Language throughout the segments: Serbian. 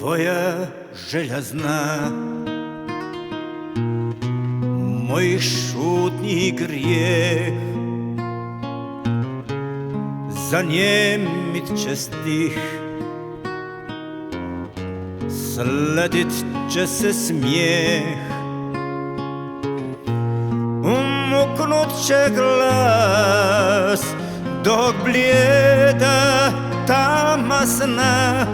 Tvoja željazna, moj šutnji grijeh, zanijemit će stih, sledit će se smijeh, umuknut će glas, dok blijeda tamasna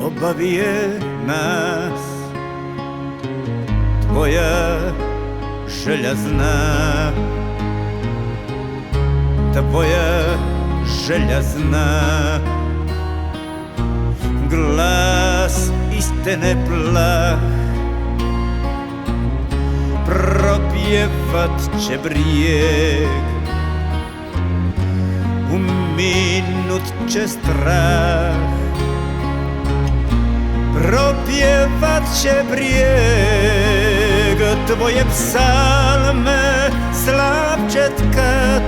obavije nas. Tvoja željazna, tvoja željazna, glas istine plah, propjevat će brijeg, uminut će strah, propjevat će brijeg, tvoje psalme slab će tkat.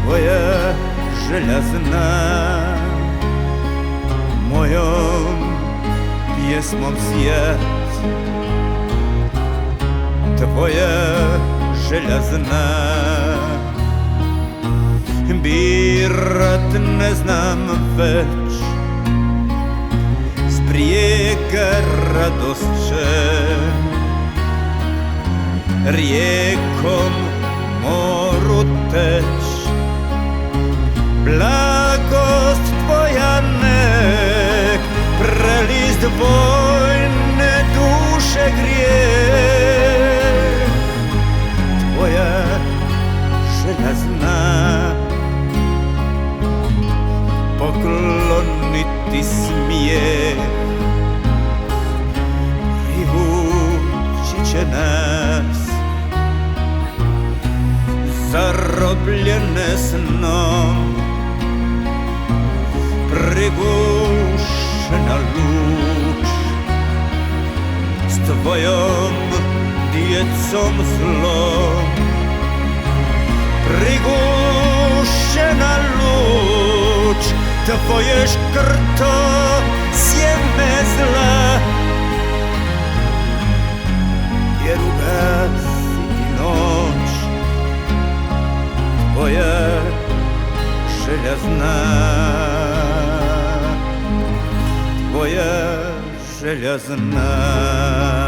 Tvoja željazna, mojom pjesmom sjat. Tvoja željazna, birat ne znam već, s brijega radost će rijekom moru teć. Blagost tvoja nek prelist vojne duše grijeh. Tvoja željazna, pokloniti smijeh, privući će nas, zarobljene snom, prigušena luč, s tvojom djecom zlom. Prigušena luč, tvoje škrto sjeme zla, jer ugasiti noć. Tvoja željazna, tvoja željazna.